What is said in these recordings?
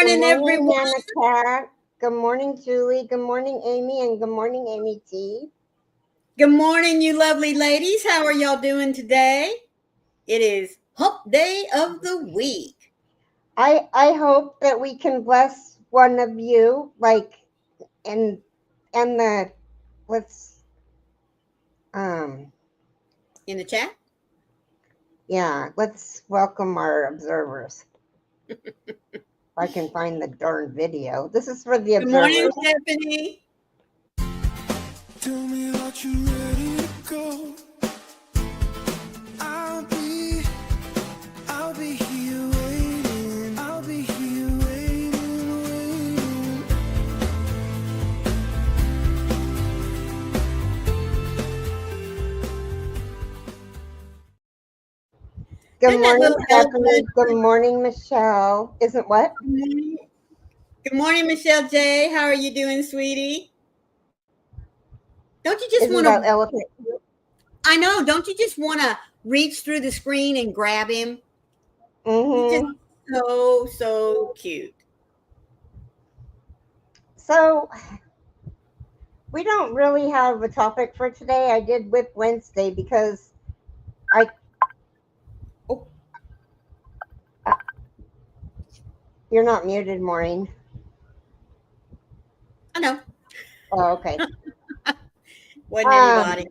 Good morning, morning, everyone. Nana Cat. Good morning, Julie. Good morning, Amy. And good morning, Amy T. Good morning, you lovely ladies. How are y'all doing today? It is hump day of the week. I hope that we can bless one of you, and and the let's um In the chat. let's welcome our observers. If I can find the darn video. This is for the Good morning, observers. Stephanie. Tell me that you ready to go. I'll be, I'll be here waiting. I'll be here waiting, waiting. Good Isn't that morning, little Stephanie. elephant? Good morning, Michelle. Isn't what? Good morning. Good morning, Michelle J. How are you doing, sweetie? Don't you just Isn't want that to? elephant? I know. Don't you just want to reach through the screen and grab him? He's just Mm-hmm. so cute. So we don't really have a topic for today. I did WIP Wednesday because I Oh, uh, you're not muted, Maureen. I know. Oh, okay. Wasn't Um, anybody.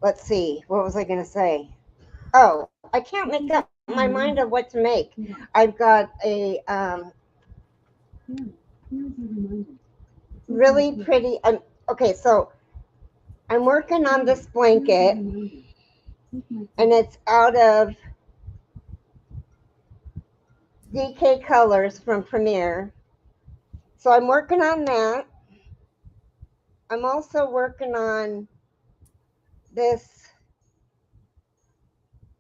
let's see. What was I going to say? Oh, I can't make up my mind of what to make. I've got a really pretty. Okay, so I'm working on this blanket, and it's out of DK Colors from Premiere. So I'm working on that. I'm also working on this.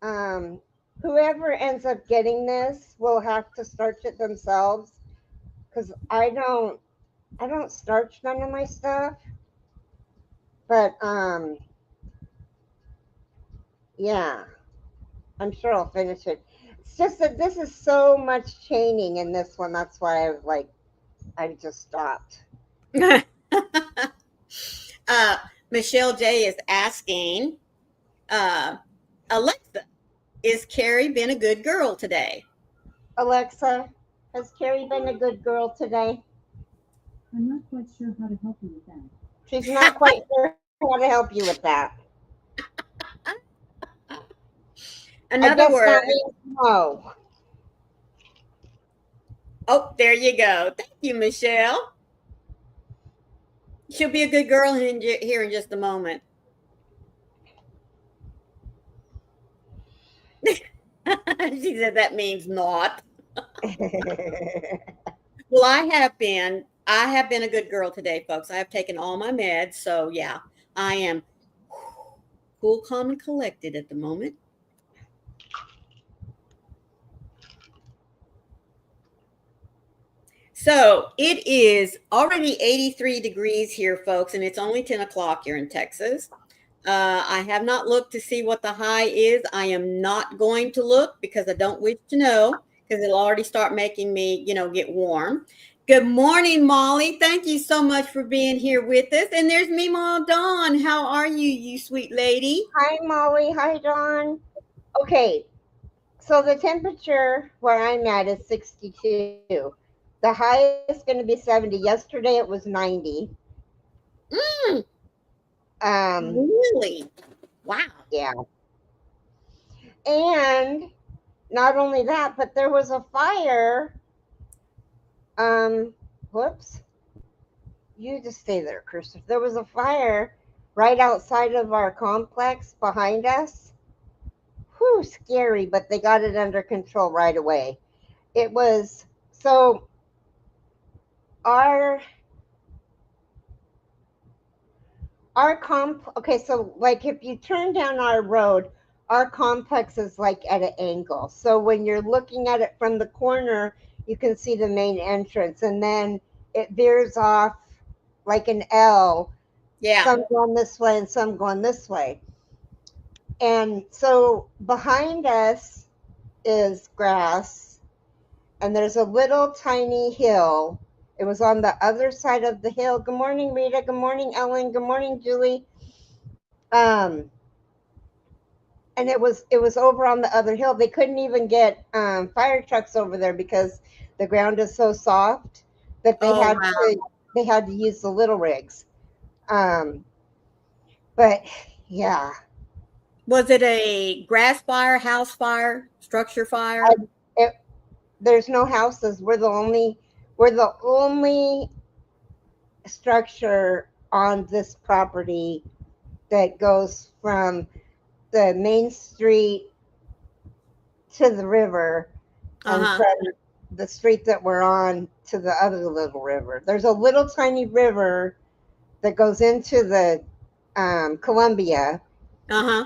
Um, whoever ends up getting this will have to starch it themselves because I don't starch none of my stuff. But yeah, I'm sure I'll finish it. It's just that this is so much chaining in this one. That's why I just stopped. uh, Michelle J is asking, uh, Alexa, is Carrie been a good girl today? Alexa, has Carrie been a good girl today? I'm not quite sure how to help you with that. She's not quite sure how to help you with that. I Another guess word. that means no. Oh, there you go. Thank you, Michelle. She'll be a good girl here in just a moment. She said that means not. Well, I have been a good girl today, folks. I have taken all my meds. So, yeah, I am cool, calm, and collected at the moment. So it is already 83 degrees here, folks, and it's only 10 o'clock here in Texas. I have not looked to see what the high is. I am not going to look because I don't wish to know because it'll already start making me, get warm. Good morning, Molly. Thank you so much for being here with us. And there's me, Mom Dawn. How are you, you sweet lady? Hi, Molly. Hi, Dawn. Okay, so the temperature where I'm at is 62. The highest going to be 70. Yesterday it was 90. Mm, Um, really? Wow. yeah. And not only that, but there was a fire. Whoops. You just stay there, Christopher. There was a fire right outside of our complex behind us. Whew, scary, but they got it under control right away. It was so our okay, so like if you turn down our road, our complex is like at an angle. So when you're looking at it from the corner, you can see the main entrance, and then it veers off like an L, Yeah. some going this way and some going this way. And so behind us is grass, and there's a little tiny hill. It was on the other side of the hill. Good morning, Rita. Good morning, Ellen. Good morning, Julie. And it was over on the other hill. They couldn't even get fire trucks over there because the ground is so soft that they Oh, had wow. to use the little rigs. But yeah, Was it a grass fire, house fire, structure fire? it, there's no houses. We're the only structure on this property that goes from the main street to the river, and Uh-huh. from the street that we're on to the other little river. There's a little tiny river that goes into the Columbia Uh-huh.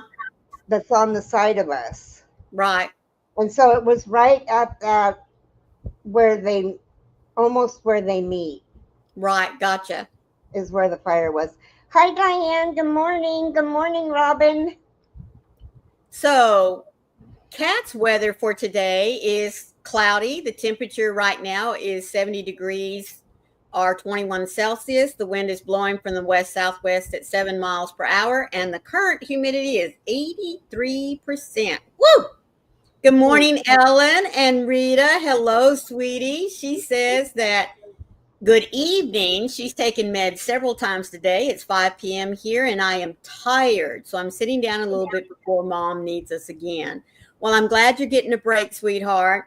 that's on the side of us. Right. And so it was right at that almost where they meet Right. Gotcha. is where the fire was. Hi, Diane. Good morning. Good morning, Robin. So, Kat's weather for today is cloudy. The temperature right now is 70 degrees or 21 Celsius. The wind is blowing from the west southwest at 7 miles per hour, and the current humidity is 83%. Woo! Good morning, Ellen and Rita. Hello, sweetie. She says that good evening. She's taken meds several times today. It's 5 p.m. here, and I am tired. So I'm sitting down a little bit before Mom needs us again. Well, I'm glad you're getting a break, sweetheart.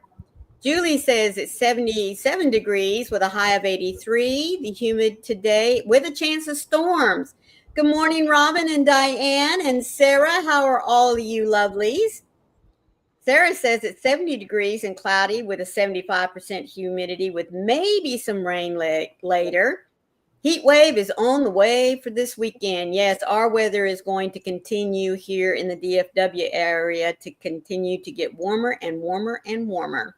Julie says it's 77 degrees with a high of 83. The humid today with a chance of storms. Good morning, Robin and Diane and Sarah. How are all of you lovelies? Sarah says it's 70 degrees and cloudy with a 75% humidity with maybe some rain later. Heat wave is on the way for this weekend. Yes, our weather is going to continue here in the DFW area to continue to get warmer and warmer and warmer.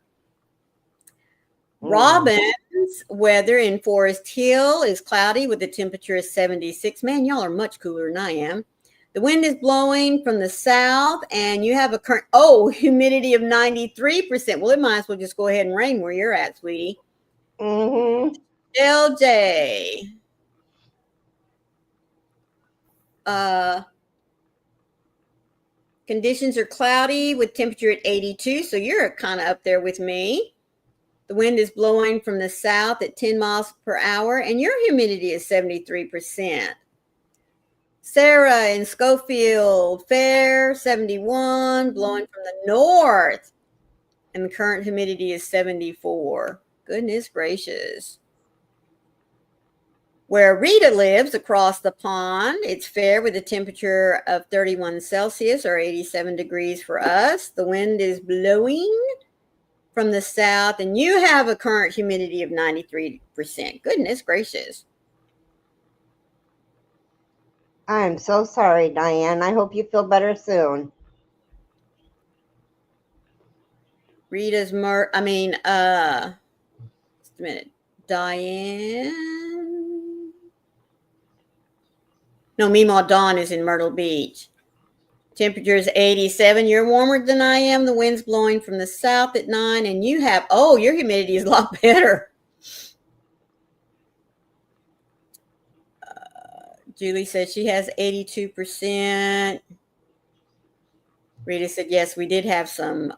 Robin's weather in Forest Hill is cloudy with the temperature of 76. Man, y'all are much cooler than I am. The wind is blowing from the south, and you have a current, humidity of 93%. Well, it might as well just go ahead and rain where you're at, sweetie. Mm-hmm. LJ. Conditions are cloudy with temperature at 82, so you're kind of up there with me. The wind is blowing from the south at 10 miles per hour, and your humidity is 73%. Sarah in Schofield, fair, 71, blowing from the north, and the current humidity is 74. Goodness gracious. Where Rita lives across the pond, it's fair with a temperature of 31 Celsius or 87 degrees for us. The wind is blowing from the south, and you have a current humidity of 93%. Goodness gracious. I'm so sorry, Diane. I hope you feel better soon. Rita's just a minute. Diane. No, Meemaw Dawn is in Myrtle Beach. Temperature is 87. You're warmer than I am. The wind's blowing from the south at 9, and you have, your humidity is a lot better. Julie says she has 82%. Rita said, yes, we did have some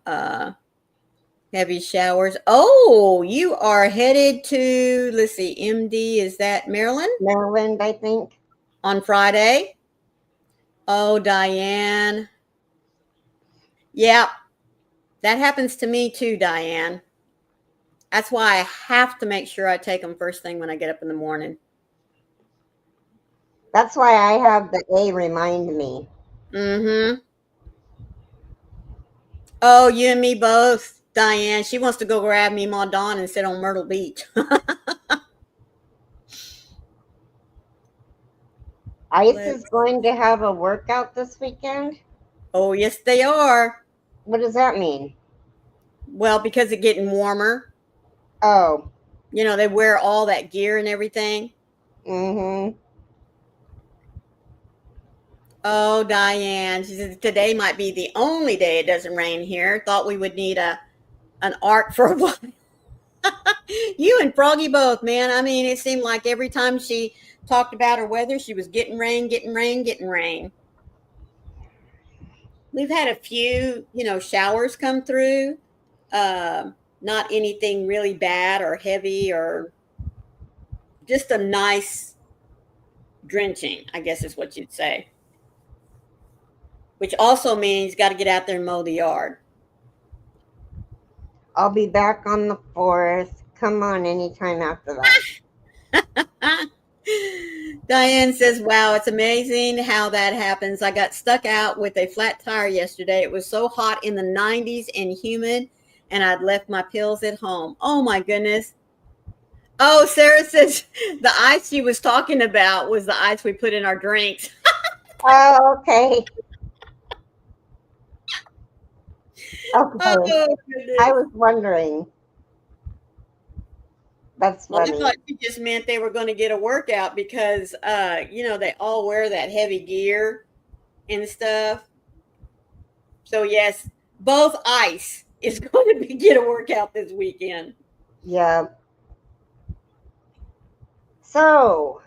heavy showers. Oh, you are headed to, let's see, MD, is that Maryland? Maryland, I think. On Friday? Oh, Diane. Yeah, that happens to me too, Diane. That's why I have to make sure I take them first thing when I get up in the morning. That's why I have the A remind me. Mm-hmm. Oh, you and me both, Diane. She wants to go grab me, Ma Dawn, and sit on Myrtle Beach. ICE is going to have a workout this weekend. Oh, yes, they are. What does that mean? Well, because it's getting warmer. Oh. You know, they wear all that gear and everything. Mm-hmm. Oh, Diane. She said today might be the only day it doesn't rain here. Thought we would need an ark for a while. You and Froggy both, man. I mean, it seemed like every time she talked about her weather, she was getting rain, getting rain, getting rain. We've had a few, showers come through. Not anything really bad or heavy or just a nice drenching, I guess is what you'd say. Which also means got to get out there and mow the yard. I'll be back on the 4th. Come on, anytime after that. Diane says, wow, it's amazing how that happens. I got stuck out with a flat tire yesterday. It was so hot in the 90s and humid, and I'd left my pills at home. Oh, my goodness. Oh, Sarah says the ice she was talking about was the ice we put in our drinks. Oh, okay. Okay. Oh, goodness. I was wondering. That's Well, I funny. thought you just meant they were going to get a workout because, they all wear that heavy gear and stuff. So, yes, both ice is going to get a workout this weekend. Yeah. So,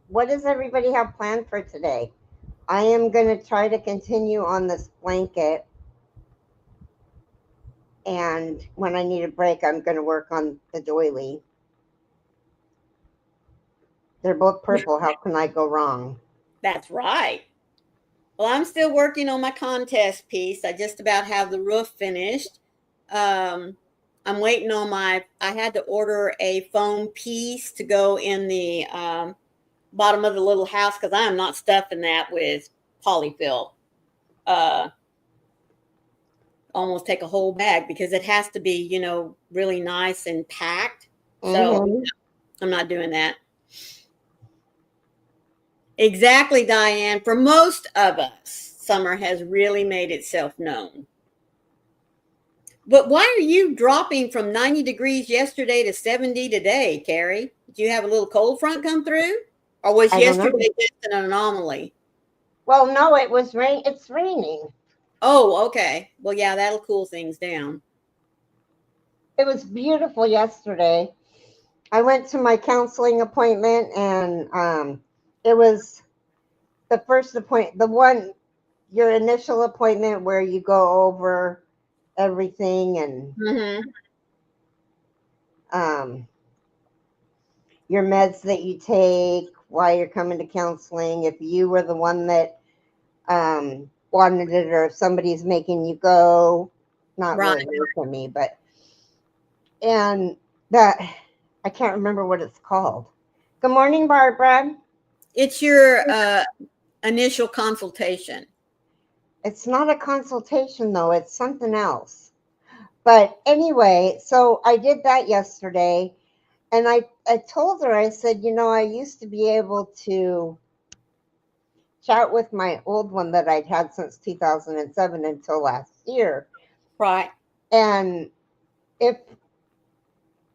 what does everybody have planned for today? I am going to try to continue on this blanket. And when I need a break, I'm going to work on the doily. They're both purple. How can I go wrong? That's right. Well, I'm still working on my contest piece. I just about have the roof finished. I'm waiting on I had to order a foam piece to go in the bottom of the little house because I am not stuffing that with polyfill. Almost take a whole bag because it has to be, really nice and packed. So Mm-hmm. I'm not doing that. Exactly, Diane. For most of us, summer has really made itself known. But why are you dropping from 90 degrees yesterday to 70 today, Carrie? Did you have a little cold front come through? Or was I don't know. yesterday just an anomaly? Well, no, it was rain. It's raining. Oh, okay. Well, yeah, that'll cool things down. It was beautiful yesterday. I went to my counseling appointment, and it was the first appointment, your initial appointment where you go over everything and Mm-hmm. um, your meds that you take, why you're coming to counseling, if you were the one that wanted it or if somebody's making you go. Not Right. really making me, but and that I can't remember what it's called. Good morning, Barbara. It's your initial consultation. It's not a consultation though, it's something else. But anyway, so I did that yesterday, and I told her, I said, I used to be able to chat with my old one that I'd had since 2007 until last year. Right. And if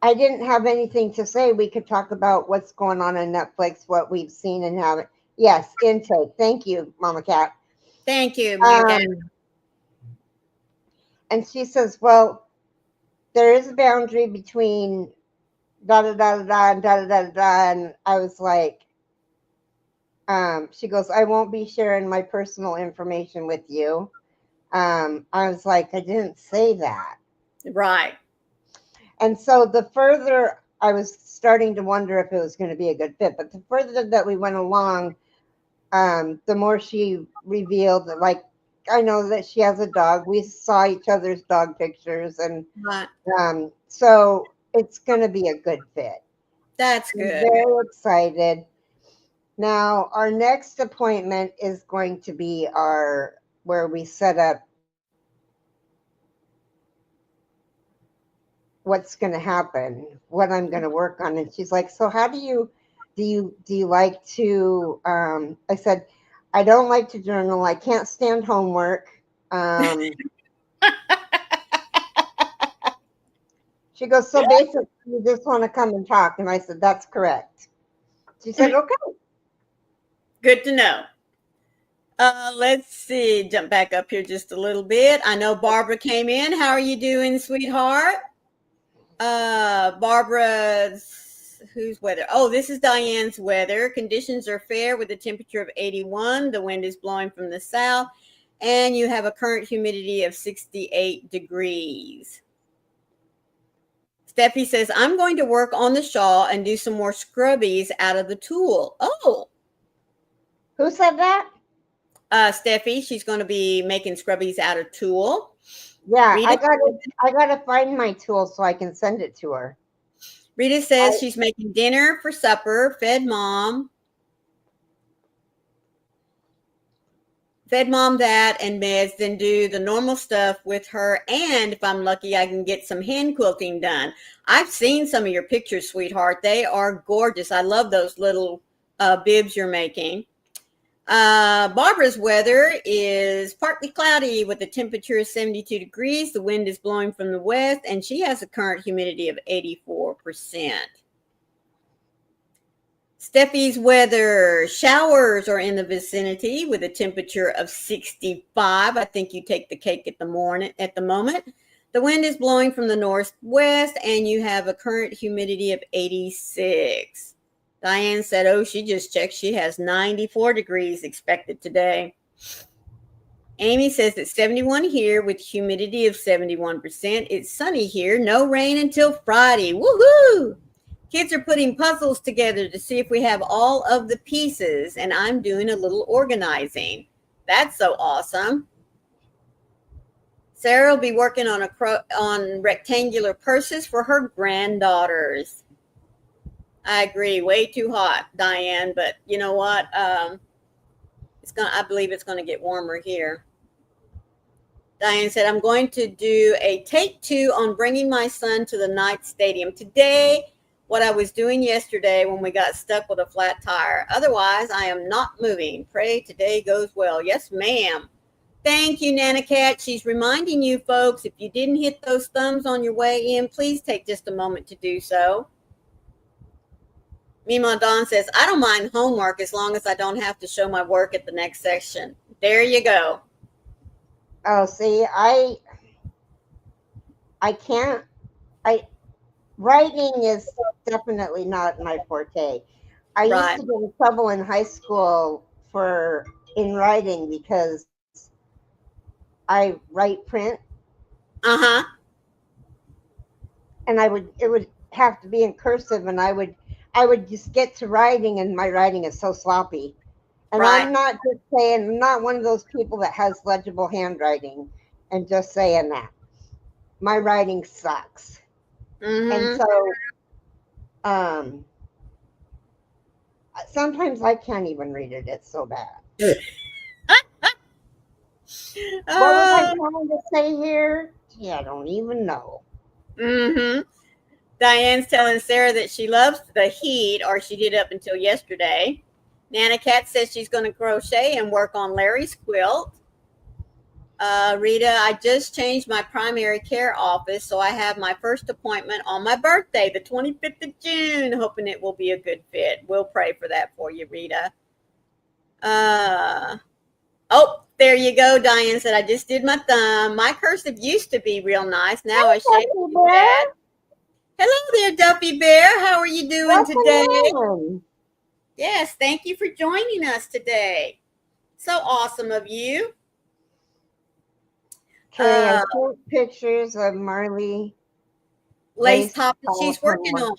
I didn't have anything to say, we could talk about what's going on Netflix, what we've seen and haven't. Yes, intake. Thank you, Mama Cat. Thank you, Mama Cat. And she says, well, there is a boundary between da da da da and da da da da. And I was like, she goes, I won't be sharing my personal information with you. I was like, I didn't say that. Right. And so the further I was starting to wonder if it was going to be a good fit, but the further that we went along, the more she revealed that, like, I know that she has a dog. We saw each other's dog pictures, and Right. so it's going to be a good fit. That's I'm good. very excited. Now, our next appointment is going to be where we set up what's going to happen, what I'm going to work on. And she's like, so how do you like to, I said, I don't like to journal. I can't stand homework. She goes, so basically you just want to come and talk. And I said, that's correct. She said, okay. Good to know. Let's see. Jump back up here just a little bit. I know Barbara came in. How are you doing, sweetheart? Barbara's, whose weather? Oh, this is Diane's weather. Conditions are fair with a temperature of 81. The wind is blowing from the south, and you have a current humidity of 68 degrees. Steffi says, I'm going to work on the shawl and do some more scrubbies out of the tulle. Oh, Who said that? Steffi, she's going to be making scrubbies out of tulle. Yeah, Rita, I gotta find my tool so I can send it to her. Rita says she's making dinner for supper, fed mom that and meds, then do the normal stuff with her. And if I'm lucky, I can get some hand quilting done. I've seen some of your pictures, sweetheart. They are gorgeous. I love those little bibs you're making. Barbara's weather is partly cloudy with a temperature of 72 degrees. The wind is blowing from the west, and she has a current humidity of 84%. Steffi's weather, showers are in the vicinity with a temperature of 65. I think you take the cake at the moment. The wind is blowing from the northwest, and you have a current humidity of 86. Diane said, oh, she just checked. She has 94 degrees expected today. Amy says it's 71 here with humidity of 71%. It's sunny here. No rain until Friday. Woohoo! Kids are putting puzzles together to see if we have all of the pieces, and I'm doing a little organizing. That's so awesome. Sarah will be working on rectangular purses for her granddaughters. I agree. Way too hot, Diane. But you know what? I believe it's going to get warmer here. Diane said, I'm going to do a take 2 on bringing my son to the night stadium today. What I was doing yesterday when we got stuck with a flat tire. Otherwise, I am not moving. Pray today goes well. Yes, ma'am. Thank you, Nana Cat. She's reminding you folks, if you didn't hit those thumbs on your way in, please take just a moment to do so. Mima Dawn says, I don't mind homework as long as I don't have to show my work at the next section. There you go. Oh, see, I can't. Writing is definitely not my forte. I used to get in trouble in high school in writing because I write print. Uh-huh. And it would have to be in cursive, and I would just get to writing, and my writing is so sloppy. And I'm not just saying, I'm not one of those people that has legible handwriting and just saying that. My writing sucks. Mm-hmm. And so sometimes I can't even read it. It's so bad. What was I trying to say here? Yeah, I don't even know. Mm-hmm. Diane's telling Sarah that she loves the heat, or she did up until yesterday. Nana Cat says she's going to crochet and work on Larry's quilt. Rita, I just changed my primary care office, so I have my first appointment on my birthday, the 25th of June, hoping it will be a good fit. We'll pray for that for you, Rita. Oh, there you go. Diane said, I just did my thumb. My cursive used to be real nice. Now I shave it bad. Hello there, Duffy Bear. How are you doing today? Yes, thank you for joining us today. So awesome of you. Okay, I took pictures of Marley lace top that she's working on.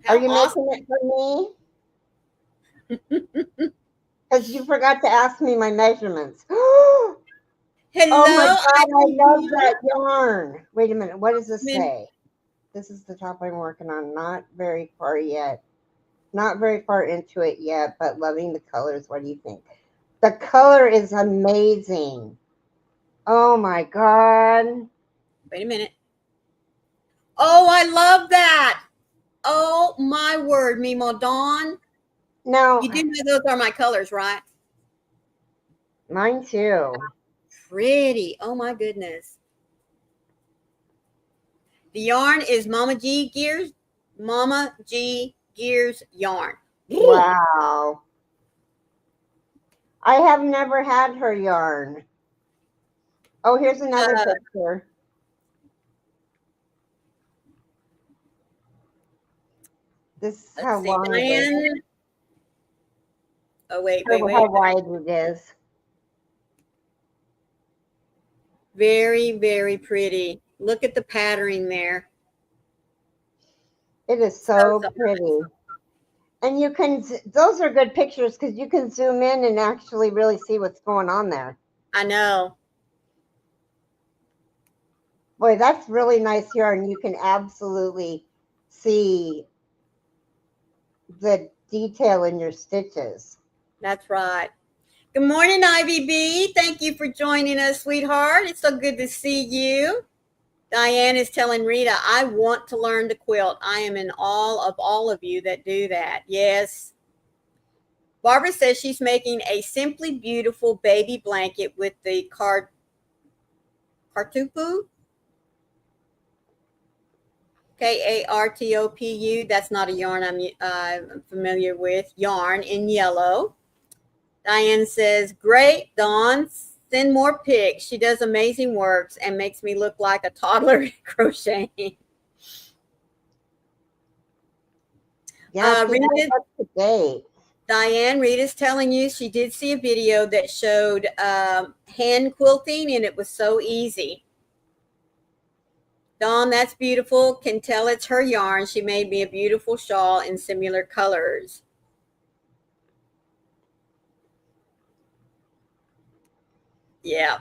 Are you making it for me? Because you forgot to ask me my measurements. Hello. Oh my God, I love that yarn. Wait a minute. What does this say? This is the top I'm working on. Not very far yet. Not very far into it yet, but loving the colors. What do you think? The color is amazing. Oh my God. Wait a minute. Oh, I love that. Oh my word, Mimo Dawn. No. You do know those are my colors, right? Mine too. Pretty. Oh my goodness. The yarn is Mama G Gears yarn. Wow. I have never had her yarn. Oh, here's another picture. This is Let's how see, long it is. Diane. Oh, wait. How wide it is. Very, very pretty. Look at the patterning there. It is so pretty. And you can, those are good pictures because you can zoom in and actually really see what's going on there. I know. Boy, that's really nice yarn. You can absolutely see the detail in your stitches. That's right. Good morning, Ivy B. Thank you for joining us, sweetheart. It's so good to see you. Diane is telling Rita, I want to learn to quilt. I am in awe of all of you that do that. Yes. Barbara says she's making a simply beautiful baby blanket with the Kartupu. Kartopu. That's not a yarn I'm familiar with. Yarn in yellow. Diane says, great, Dawn. Send more pics. She does amazing works and makes me look like a toddler crocheting. Yeah, Rita, up to date. Diane, Rita's telling you she did see a video that showed hand quilting, and it was so easy. Dawn, that's beautiful. Can tell it's her yarn. She made me a beautiful shawl in similar colors. Yeah.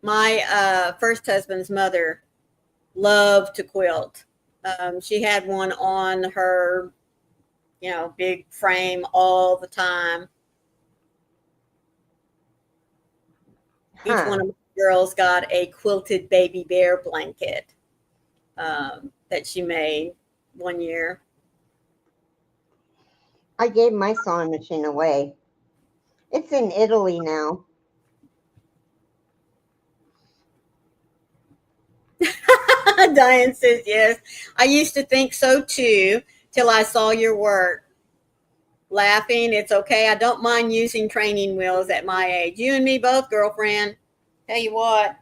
My first husband's mother loved to quilt. She had one on her, big frame all the time. Each one of my girls got a quilted baby bear blanket that she made one year. I gave my sewing machine away. It's in Italy now. Diane says yes. I used to think so too till I saw your work. Laughing, it's okay. I don't mind using training wheels at my age. You and me both, girlfriend. Tell you what.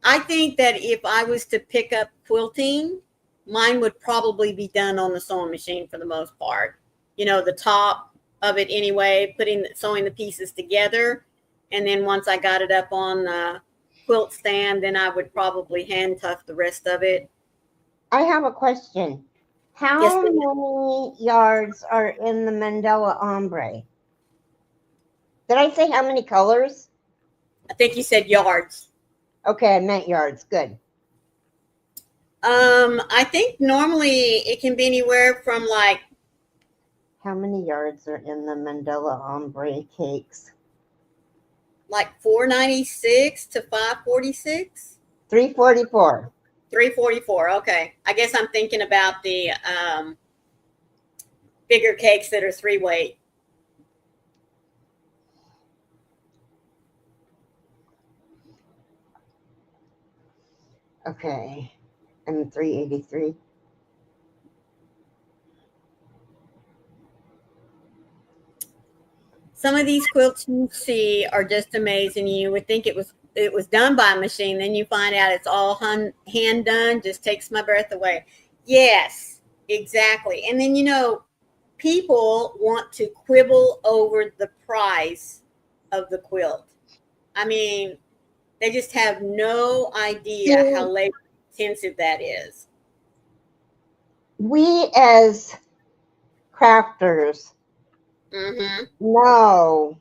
I think that if I was to pick up quilting, mine would probably be done on the sewing machine for the most part. The top of it anyway, sewing the pieces together. And then once I got it up on the quilt stand, then I would probably hand tuck the rest of it. I have a question. How many yards are in the Mandela ombre? Did I say how many colors? I think you said yards. Okay, I meant yards. Good. I think normally it can be anywhere from like. How many yards are in the Mandela ombre cakes? Like 496 to 546? 344. 344. Okay. I guess I'm thinking about the bigger cakes that are 3-weight. Okay. And 383. Some of these quilts you see are just amazing. You would think it was done by a machine. Then you find out it's all hand done. Just takes my breath away. Yes, exactly. And then, people want to quibble over the price of the quilt. I mean, they just have no idea how labor intensive that is. We as crafters know.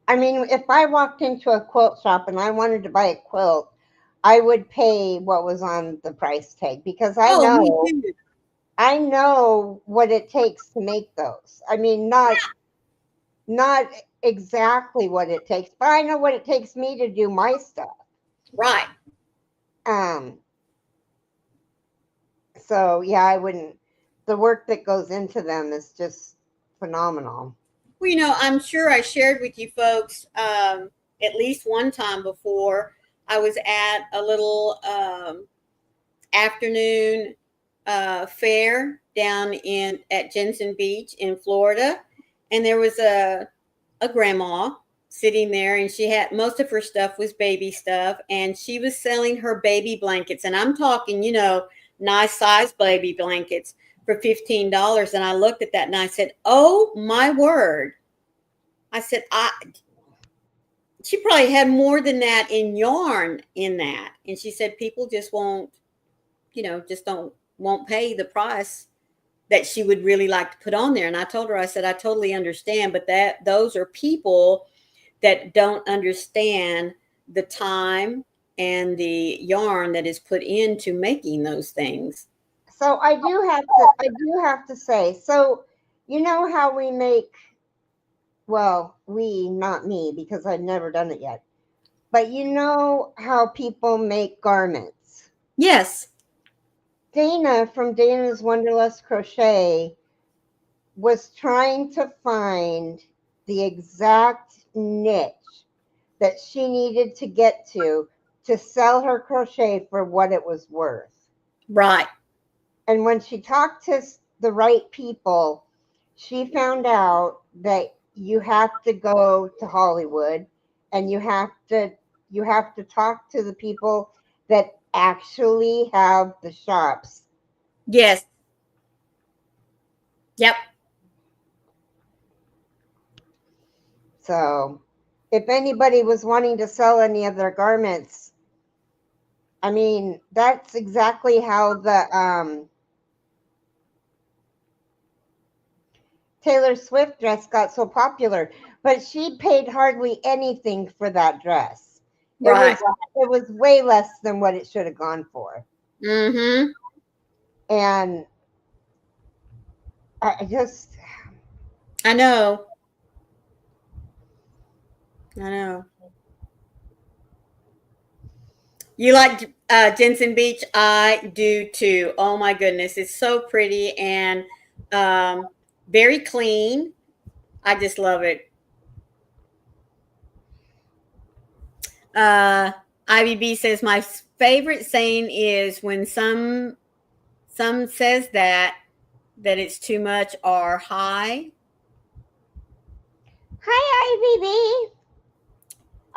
I mean, if I walked into a quilt shop and I wanted to buy a quilt, I would pay what was on the price tag because I know what it takes to make those. I mean, not exactly what it takes, but I know what it takes me to do my stuff. Right. So yeah, I wouldn't. The work that goes into them is just phenomenal. Well, I'm sure I shared with you folks at least one time before. I was at a little afternoon fair down at Jensen Beach in Florida, and there was a grandma sitting there, and she had most of her stuff was baby stuff, and she was selling her baby blankets, and I'm talking, nice size baby blankets for $15. And I looked at that and I said, "Oh my word." I said, she probably had more than that in yarn in that. And she said people just won't, just don't won't pay the price that she would really like to put on there. And I told her, I said, I totally understand, but those are people that don't understand the time and the yarn that is put into making those things. So I do have to say, so you know how we make, well, not me, because I've never done it yet. But you know how people make garments. Yes. Dana from Dana's Wonderlust Crochet was trying to find the exact niche that she needed to get to sell her crochet for what it was worth. Right. And when she talked to the right people, she found out that you have to go to Hollywood, and you have to talk to the people that actually have the shops. Yes. Yep. So if anybody was wanting to sell any of their garments, I mean, that's exactly how the Taylor Swift dress got so popular, but she paid hardly anything for that dress. It Right. was way less than what it should have gone for. Mm-hmm. And I just I know. I know. You like Jensen Beach? I do too. Oh my goodness, it's so pretty and very clean. I just love it. Uh, IBB says my favorite saying is when some says that it's too much or high. hi IBB.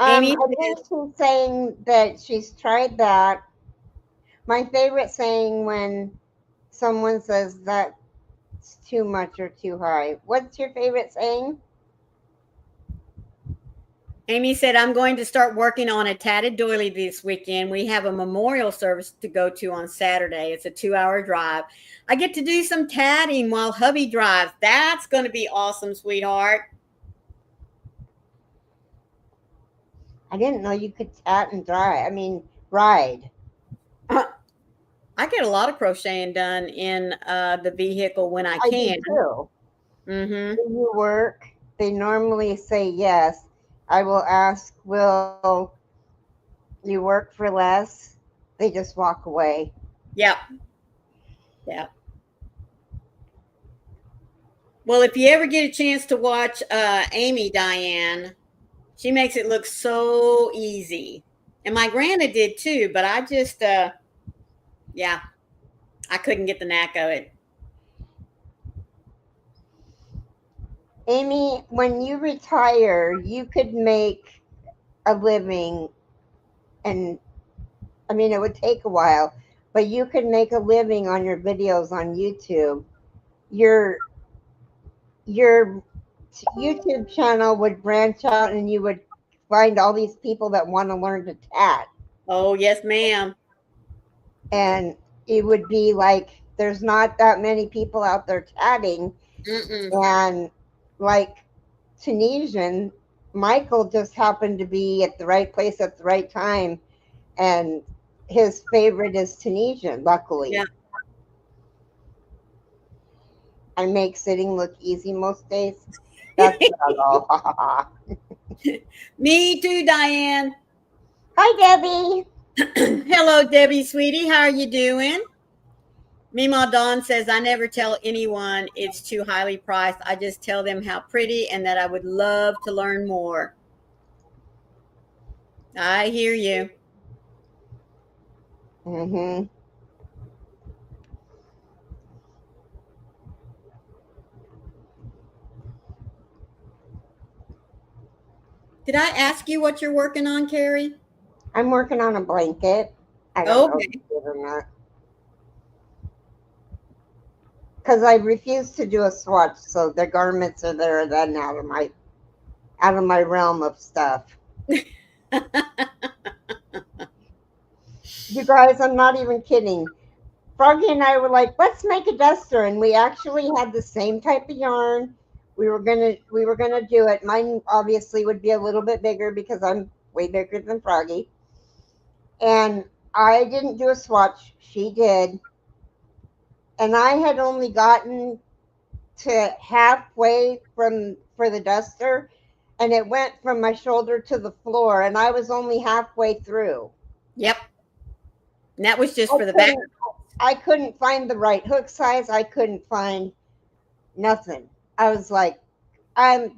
Amy I think she's saying that she's tried that. My favorite saying when someone says that's too much or too high. What's your favorite saying? Amy said, I'm going to start working on a tatted doily this weekend. We have a memorial service to go to on Saturday. It's a 2-hour drive. I get to do some tatting while hubby drives. That's going to be awesome, sweetheart. I didn't know you could tat and dry. I mean, ride. I get a lot of crocheting done in the vehicle when I I do can. too. Mm-hmm. Do you work? They normally say yes. I will ask, will you work for less? They just walk away. Yep. Yep. Well, if you ever get a chance to watch Amy, Diane, she makes it look so easy. And my Granda did too, but I just, yeah, I couldn't get the knack of it. Amy, when you retire, you could make a living, and I mean, it would take a while, but you could make a living on your videos on YouTube. Your your YouTube channel would branch out, and you would find all these people that want to learn to tat. Oh, yes, ma'am. And it would be like there's not that many people out there tatting. Mm-mm. And like Tunisian, Michael just happened to be at the right place at the right time, and his favorite is Tunisian, luckily. Yeah. I make sitting look easy most days. That's not all. Me too, Diane. Hi, Debbie. Hello, Debbie, sweetie. How are you doing? Mima Dawn says, I never tell anyone it's too highly priced. I just tell them how pretty and that I would love to learn more. I hear you. Mm-hmm. Did I ask you what you're working on, Carrie? I'm working on a blanket. I don't know if Okay. you did or not. Because I refuse to do a swatch, so the garments are there then out of my realm of stuff. You guys, I'm not even kidding. Froggy and I were like, let's make a duster, and we actually had the same type of yarn. We were gonna do it. Mine obviously would be a little bit bigger because I'm way bigger than Froggy. And I didn't do a swatch, she did. And I had only gotten to halfway for the duster, and it went from my shoulder to the floor, and I was only halfway through. Yep. And that was just I for the back. couldn't I couldn't find the right hook size. I couldn't find nothing. I was like, I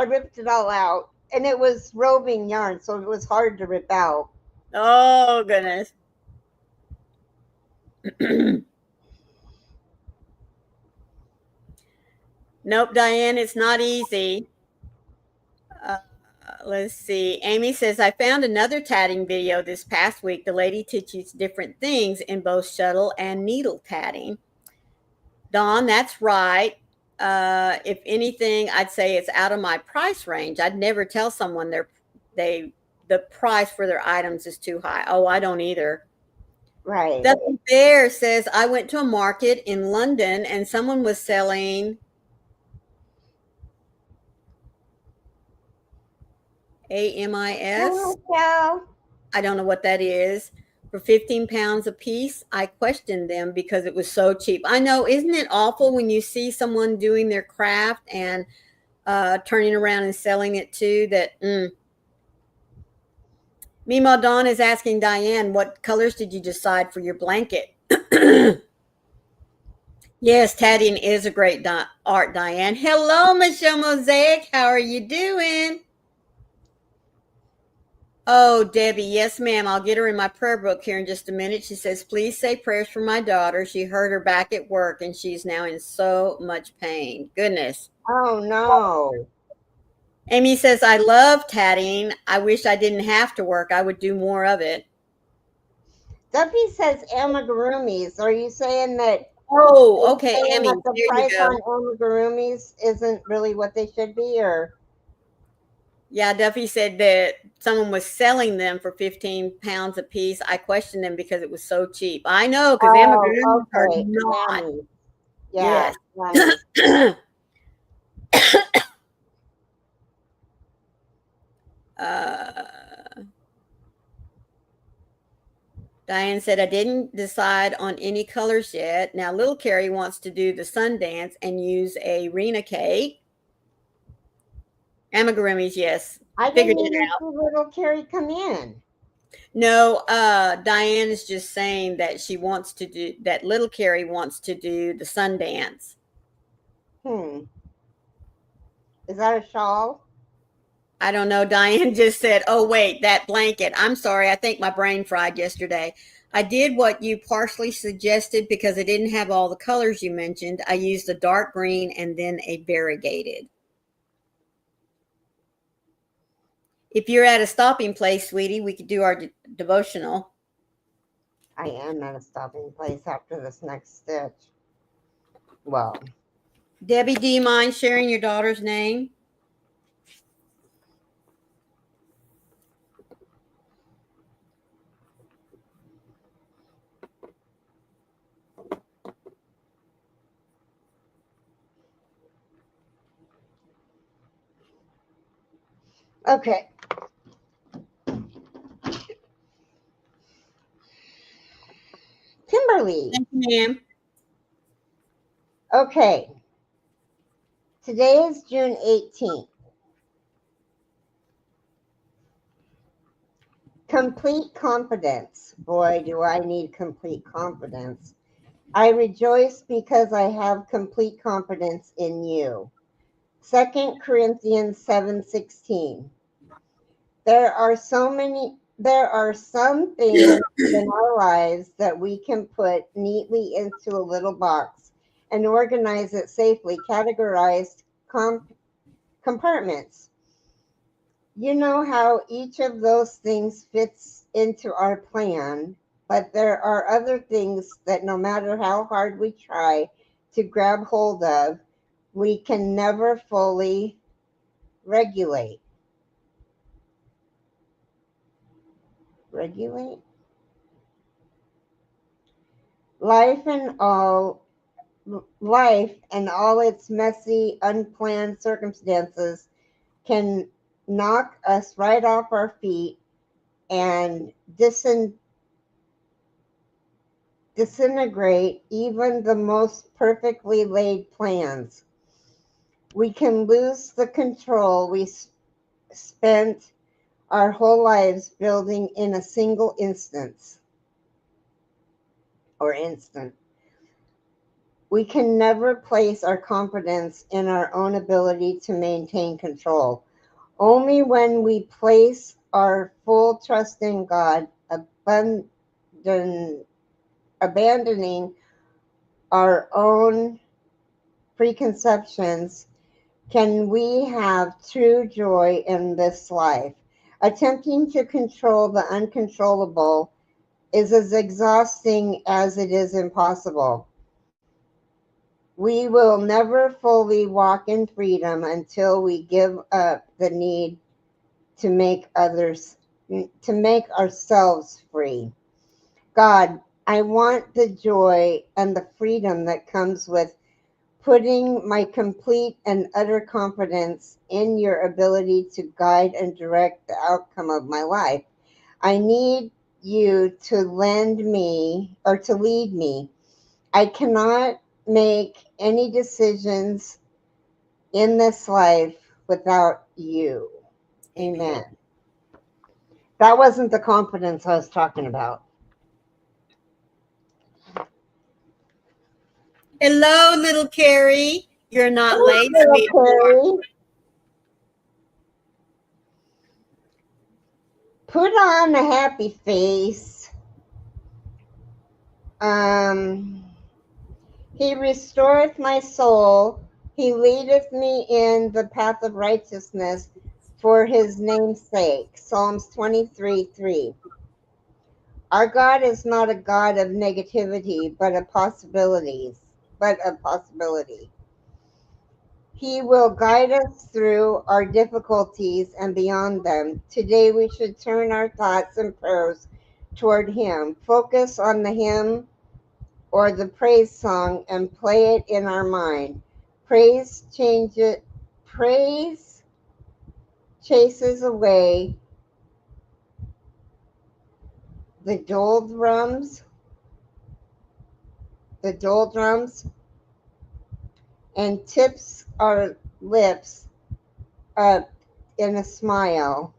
ripped it all out, and it was roving yarn, so it was hard to rip out. Oh, goodness. Nope, Diane, it's not easy. Uh, let's see. Amy says, I found another tatting video this past week. The lady teaches different things in both shuttle and needle tatting. Dawn, that's right. If anything, I'd say it's out of my price range. I'd never tell someone the price for their items is too high. Oh, I don't either. Right. The Bear says, I went to a market in London and someone was selling AMIS. Oh, I don't know what that is. For 15 pounds a piece. I questioned them because it was so cheap. I know, isn't it awful when you see someone doing their craft and turning around and selling it too? Meemaw Dawn is asking Diane, what colors did you decide for your blanket? Yes, tatting is a great art, Diane. Hello, Michelle Mosaic. How are you doing? Oh, Debbie, yes, ma'am. I'll get her in my prayer book here in just a minute. She says, please say prayers for my daughter. She hurt her back at work and she's now in so much pain. Goodness. oh no. Amy says, I love tatting. I wish I didn't have to work. I would do more of it. Duffy says amigurumis. Are you saying that? Oh, okay, Amy. That the There you price go. on amigurumis isn't really what they should be, or? Yeah, Duffy said that someone was selling them for 15 pounds a piece. I questioned them because it was so cheap. I know, because amigurumis are Okay. not. Mammies. Yeah. Yes. Mammies. Diane said, I didn't decide on any colors yet. Now, little Carrie wants to do the Sundance and use a Rena cake. Amigurumis, yes. I Figured didn't it even out. see little Carrie come in. No, Diane is just saying that she wants to do that. Little Carrie wants to do the Sundance. Is that a shawl? I don't know. Diane just said, oh, wait, that blanket. I'm sorry. I think my brain fried yesterday. I did what you partially suggested because I didn't have all the colors you mentioned. I used a dark green and then a variegated. If you're at a stopping place, sweetie, we could do our devotional. I am at a stopping place after this next stitch. Well, Debbie, do you mind sharing your daughter's name? okay. Kimberly. Thank you, ma'am. Okay. Today is June 18th. Complete confidence. Boy, do I need complete confidence. I rejoice because I have complete confidence in you. 2 Corinthians 7:16. There are some things in our lives that we can put neatly into a little box and organize it safely, categorized compartments. You know how each of those things fits into our plan, but there are other things that no matter how hard we try to grab hold of, we can never fully regulate. Regulate? Life and all life and all its messy, unplanned circumstances can knock us right off our feet and disintegrate even the most perfectly laid plans. We can lose the control we spent our whole lives building in a single instance or instant. We can never place our confidence in our own ability to maintain control. Only when we place our full trust in God, abandoning our own preconceptions, can we have true joy in this life. Attempting to control the uncontrollable is as exhausting as it is impossible. We will never fully walk in freedom until we give up the need to make ourselves free. God, I want the joy and the freedom that comes with putting my complete and utter confidence in your ability to guide and direct the outcome of my life. I need you to lead me. I cannot make any decisions in this life without you. Amen. Amen. That wasn't the confidence I was talking about. Hello, little Carrie. You're not late, Hello, sweetheart. Carrie. Put on a happy face. Um, he restoreth my soul. He leadeth me in the path of righteousness for his name's sake. Psalms 23:3. Our God is not a God of negativity, but of possibilities, but a possibility. He will guide us through our difficulties and beyond them. Today we should turn our thoughts and prayers toward him. Focus on the hymn or the praise song and play it in our mind. Praise chases away the doldrums and tips our lips up in a smile.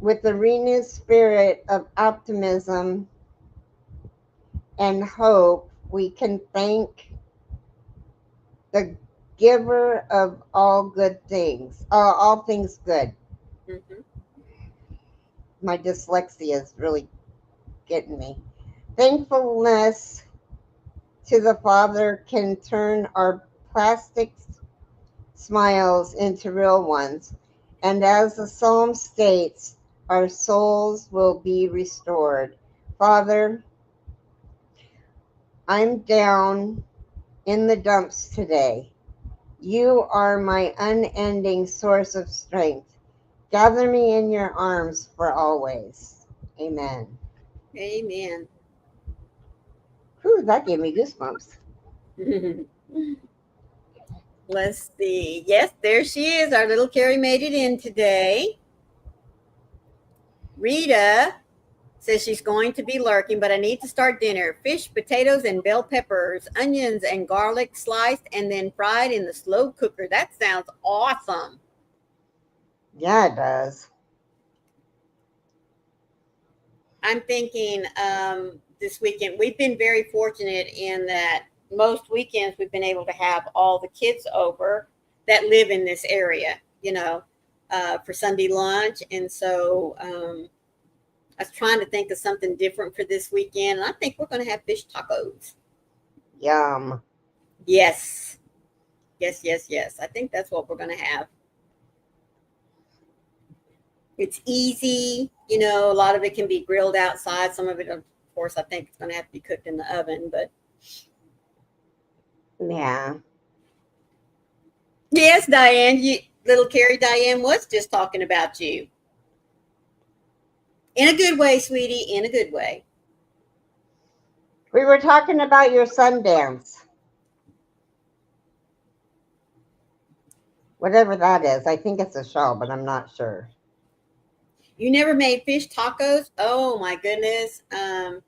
With the renewed spirit of optimism and hope, we can thank the giver of all good things, all things good. Mhm. My dyslexia is really getting me. Thankfulness to the Father can turn our plastic smiles into real ones. And as the psalm states, our souls will be restored. Father, I'm down in the dumps today. You are my unending source of strength. Gather me in your arms for always. Amen. Amen. Whew, that gave me goosebumps. Let's see. Yes, there she is. Our little Carrie made it in today. Rita says she's going to be lurking, but I need to start dinner. Fish, potatoes, and bell peppers, onions, and garlic sliced and then fried in the slow cooker. That sounds awesome. Yeah, it does. I'm thinking this weekend, we've been very fortunate in that most weekends we've been able to have all the kids over that live in this area, for Sunday lunch. And so I was trying to think of something different for this weekend. And I think we're going to have fish tacos. Yum. Yes. Yes, yes, yes. I think that's what we're going to have. It's easy. You know, a lot of it can be grilled outside. Some of it, of course, I think it's going to have to be cooked in the oven. But Yeah. yes, Diane, little Carrie, Diane was just talking about you. In a good way, sweetie, in a good way. We were talking about your Sundance. Whatever that is. I think it's a show, but I'm not sure. You never made fish tacos? Oh my goodness. A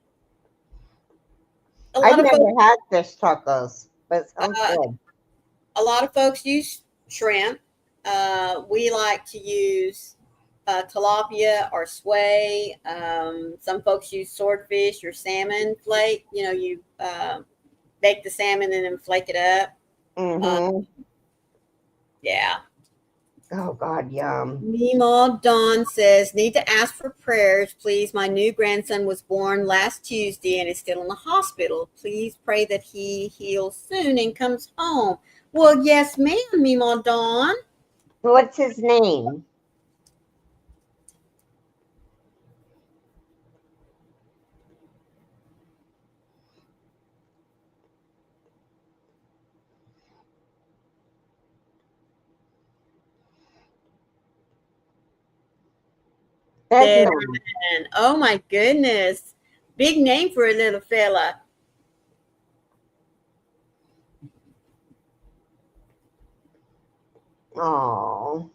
I've lot of never folks had fish tacos, but it sounds uh, good. a lot of folks use shrimp. We like to use tilapia or sway. Some folks use swordfish or salmon flake. You know, you bake the salmon and then flake it up. Uh, Mm-hmm. yeah. Oh, God, yum. Meemaw Dawn says, need to ask for prayers, please. My new grandson was born last Tuesday and is still in the hospital. Please pray that he heals soon and comes home. Well, yes, ma'am, Meemaw Dawn. What's his name? Bedman. Deadman. Oh my goodness. Big name for a little fella. Oh.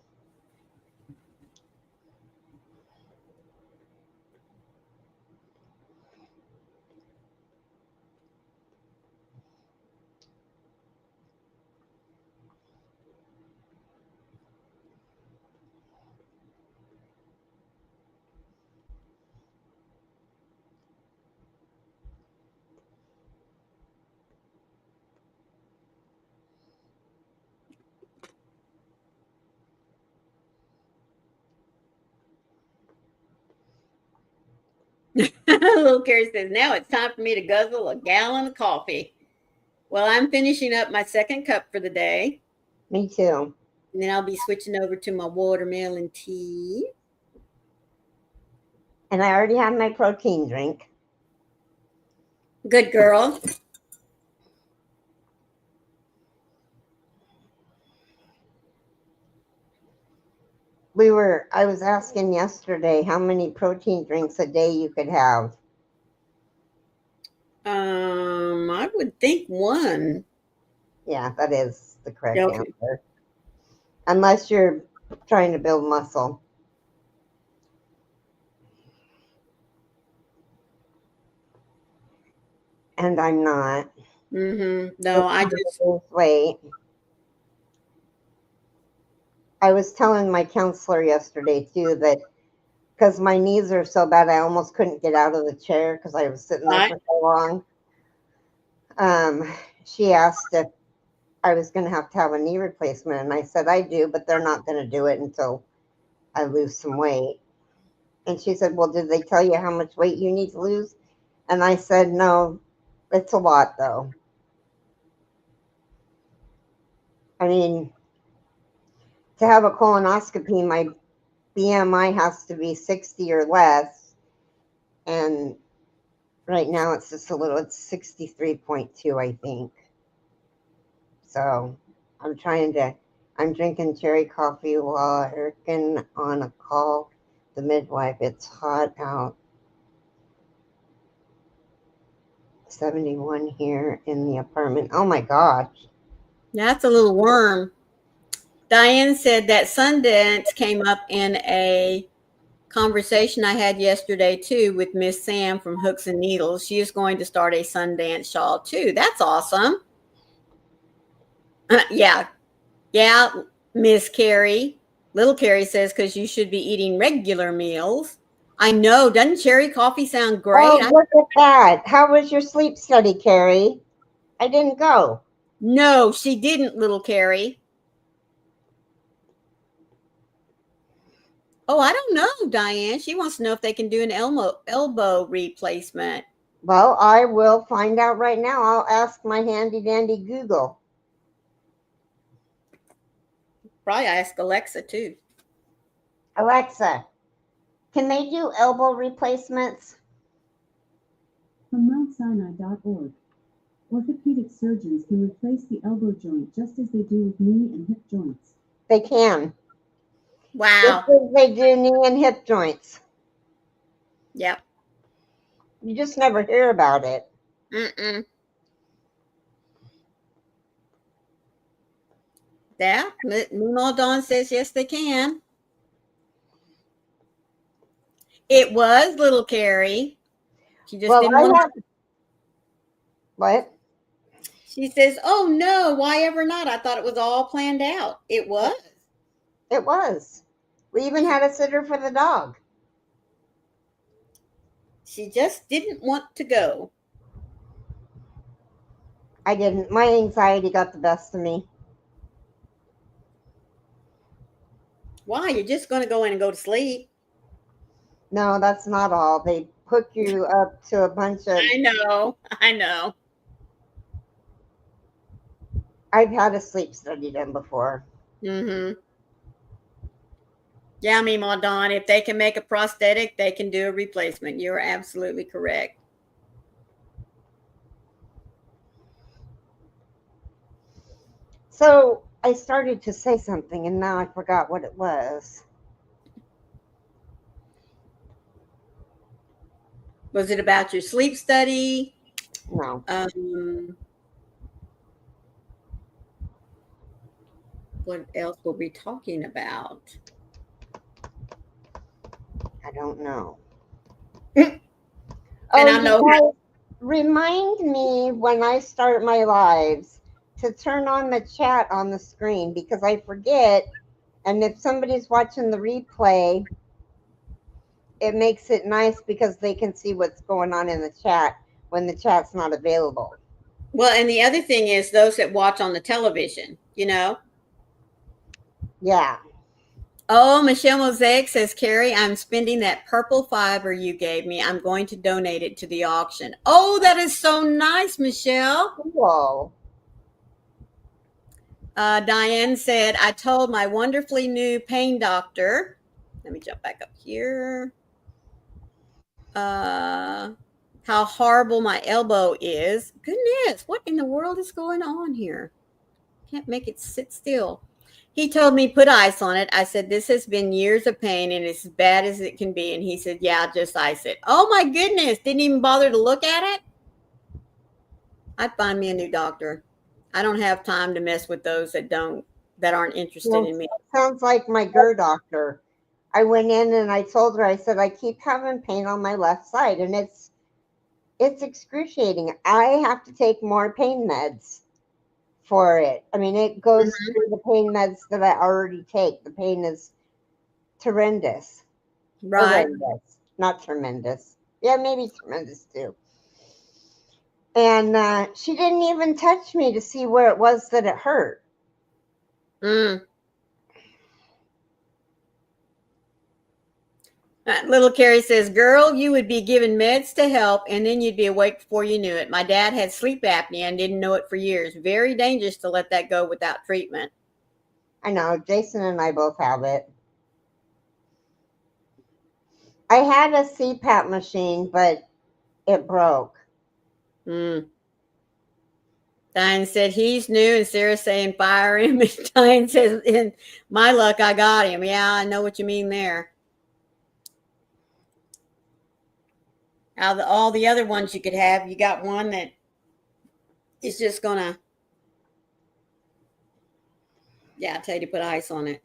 Little Carrie says, now it's time for me to guzzle a gallon of coffee. Well, I'm finishing up my second cup for the day. Me too. And then I'll be switching over to my watermelon tea. And I already have my protein drink. Good girl. I was asking yesterday how many protein drinks a day you could have. I would think one. Yeah, that is the correct Okay. answer. Unless you're trying to build muscle. And I'm not. No, I just Lose weight. I was telling my counselor yesterday too that because my knees are so bad, I almost couldn't get out of the chair because I was sitting there right. for so long. She asked if I was going to have a knee replacement, and I said I do, but they're not going to do it until I lose some weight. And she said, "Well, did they tell you how much weight you need to lose?" And I said, "No, it's a lot though. I mean, to have a colonoscopy, my BMI has to be 60 or less, and right now it's just a little. It's 63.2, I think. So I'm drinking cherry coffee while Erican on a call. The midwife. It's hot out. 71 here in the apartment. Oh my gosh. That's a little worm. Diane said that Sundance came up in a conversation I had yesterday too with Miss Sam from Hooks and Needles. She is going to start a Sundance shawl too. That's awesome. Yeah. Yeah, Miss Carrie. Little Carrie says because you should be eating regular meals. I know. Doesn't cherry coffee sound great? Oh, look at that. How was your sleep study, Carrie? I didn't go. No, she didn't, little Carrie. Oh, I don't know, Diane. She wants to know if they can do an elbow replacement. Well, I will find out right now. I'll ask my handy dandy Google. Probably ask Alexa too. Alexa, Can they do elbow replacements? From MountSinai.org. Orthopedic surgeons can replace the elbow joint just as they do with knee and hip joints. They can. Wow. Just as they do knee and hip joints. Yep. You just never hear about it. Mm-mm. Yeah. Moonall Dawn says yes, they can. It was little Carrie. She just Well, didn't I want have. to. What? She says, "Oh no, why ever not? I thought it was all planned out." It was. It was. We even had a sitter for the dog. She just didn't want to go. I didn't. My anxiety got the best of me. Why? You're just going to go in and go to sleep. No, that's not all. They hook you up to a bunch of. I know. I know. I've had a sleep study done before. Mm-hmm. Yeah, Meemaw Dawn, if they can make a prosthetic, they can do a replacement. You're absolutely correct. So I started to say something and now I forgot what it was. Was it about your sleep study? No. What else were we talking about? I don't know. And I know. You guys, remind me when I start my lives to turn on the chat on the screen because I forget. And if somebody's watching the replay, it makes it nice because they can see what's going on in the chat when the chat's not available. Well, and the other thing is those that watch on the television, you know? Yeah. Oh, Michelle Mosaic says, Carrie, I'm spending that purple fiber you gave me. I'm going to donate it to the auction. Oh, that is so nice, Michelle. Cool. Diane said, I told my wonderfully new pain doctor, let me jump back up here, how horrible my elbow is. Goodness, what in the world is going on here? Can't make it sit still. He told me put ice on it. I said, this has been years of pain and it's as bad as it can be. And he said, yeah, just ice it. Oh my goodness. Didn't even bother to look at it. I'd find me a new doctor. I don't have time to mess with those that aren't interested in me. Sounds like my GER doctor. I went in and I told her, I said, I keep having pain on my left side and it's excruciating. I have to take more pain meds for it. I mean, it goes through the pain meds that I already take. The pain is horrendous. Right. Horrendous. Not tremendous. Yeah, maybe tremendous too. And she didn't even touch me to see where it was that it hurt. Little Carrie says, girl, you would be given meds to help and then you'd be awake before you knew it. My dad had sleep apnea and didn't know it for years. Very dangerous to let that go without treatment. I know. Jason and I both have it. I had a CPAP machine, but it broke. Diane said, he's new, and Sarah's saying, fire him. And Diane says, in my luck, I got him. Yeah, I know what you mean there. Out of all the other ones you could have, you got one that is just going to, I tell you to put ice on it.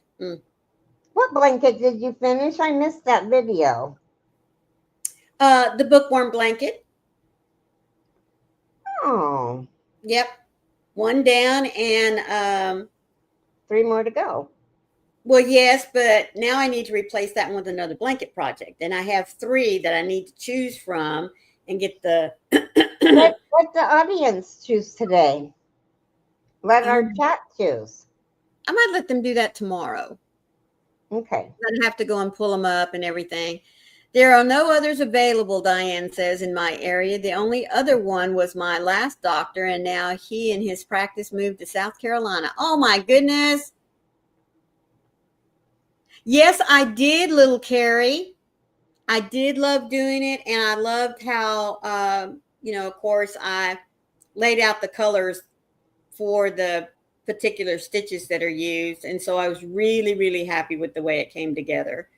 What blanket did you finish? I missed that video. The bookworm blanket. Oh. Yep. One down and 3 more to go. Well, yes, but now I need to replace that one with another blanket project. And I have 3 that I need to choose from and get the Let the audience choose today. Let our chat choose. I might let them do that tomorrow. Okay. I don't have to go and pull them up and everything. There are no others available, Diane says, in my area. The only other one was my last doctor, and now he and his practice moved to South Carolina. Oh, my goodness. Yes, I did, little Carrie. I did love doing it, and I loved how, of course, I laid out the colors for the particular stitches that are used. And so I was really, really happy with the way it came together.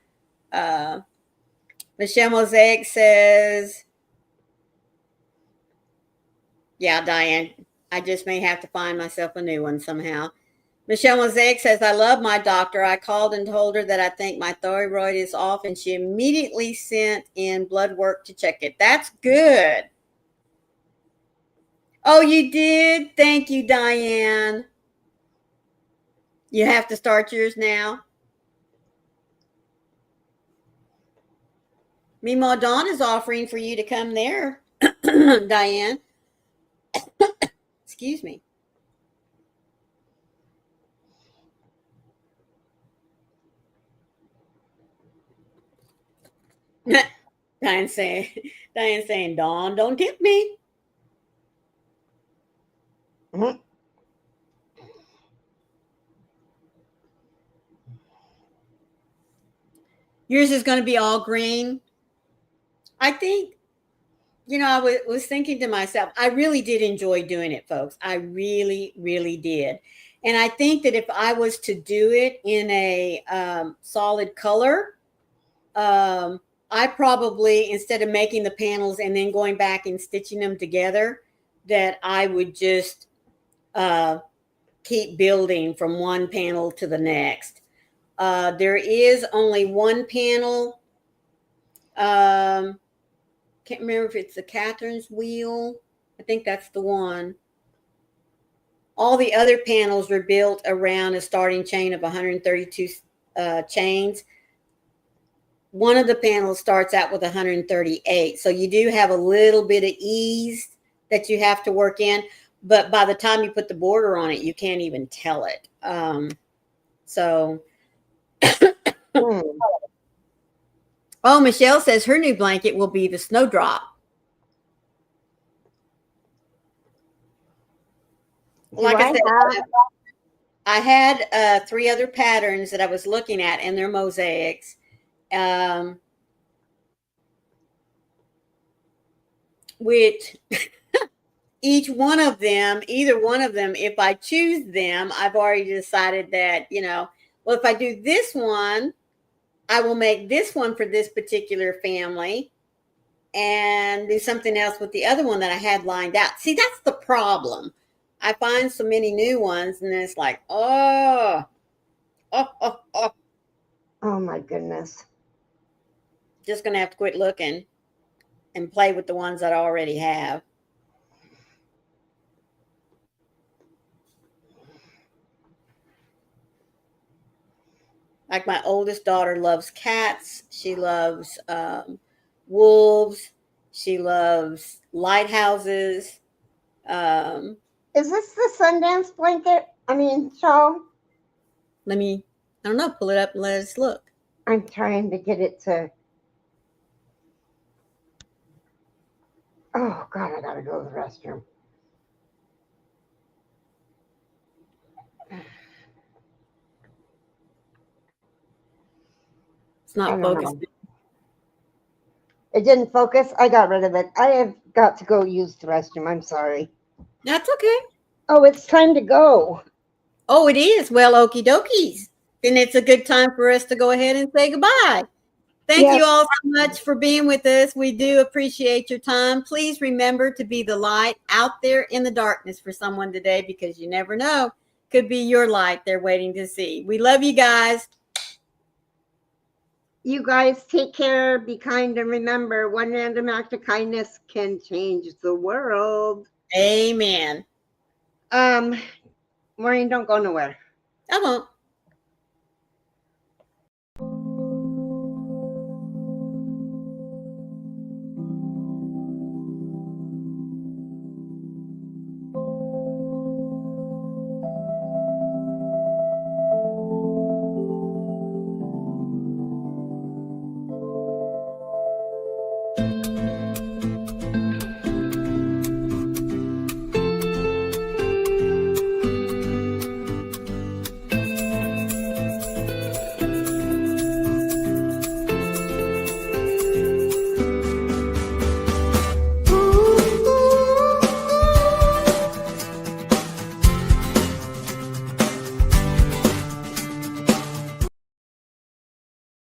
Michelle Mosaic says, yeah, Diane, I just may have to find myself a new one somehow. Michelle Mosaic says, I love my doctor. I called and told her that I think my thyroid is off, and she immediately sent in blood work to check it. That's good. Oh, you did? Thank you, Diane. You have to start yours now. Meemaw Dawn is offering for you to come there, Diane. Excuse me. Diane saying, Dawn, don't tip me. Mhm. Yours is going to be all green. I think, I was thinking to myself, I really did enjoy doing it, folks. I really, really did. And I think that if I was to do it in a solid color, I probably, instead of making the panels and then going back and stitching them together, that I would just keep building from one panel to the next. There is only one panel. Can't remember if it's the Catherine's wheel. I think that's the one. All the other panels were built around a starting chain of 132 chains. One of the panels starts out with 138. So you do have a little bit of ease that you have to work in. But by the time you put the border on it, you can't even tell it. Oh, Michelle says her new blanket will be the snowdrop. Like I said, I had 3 other patterns that I was looking at, and they're mosaics. Which each one of them, either one of them, if I choose them, I've already decided that, well, if I do this one, I will make this one for this particular family and do something else with the other one that I had lined out. See, that's the problem. I find so many new ones, and it's like, oh my goodness. Just going to have to quit looking and play with the ones that I already have. Like my oldest daughter loves cats. She loves wolves. She loves lighthouses. Is this the Sundance blanket? Shawl? I don't know, pull it up and let us look. I'm trying to get it to. Oh, God, I gotta go to the restroom. It's not focused. It didn't focus. I got rid of it. I have got to go use the restroom. I'm sorry. That's okay. Oh, it's time to go. Oh, it is. Well, okie dokies. Then it's a good time for us to go ahead and say goodbye. Thank you all so much for being with us. We do appreciate your time. Please remember to be the light out there in the darkness for someone today, because you never know. Could be your light they're waiting to see. We love you guys. You guys take care, be kind, and remember, one random act of kindness can change the world. Amen. Maureen, don't go nowhere. I won't.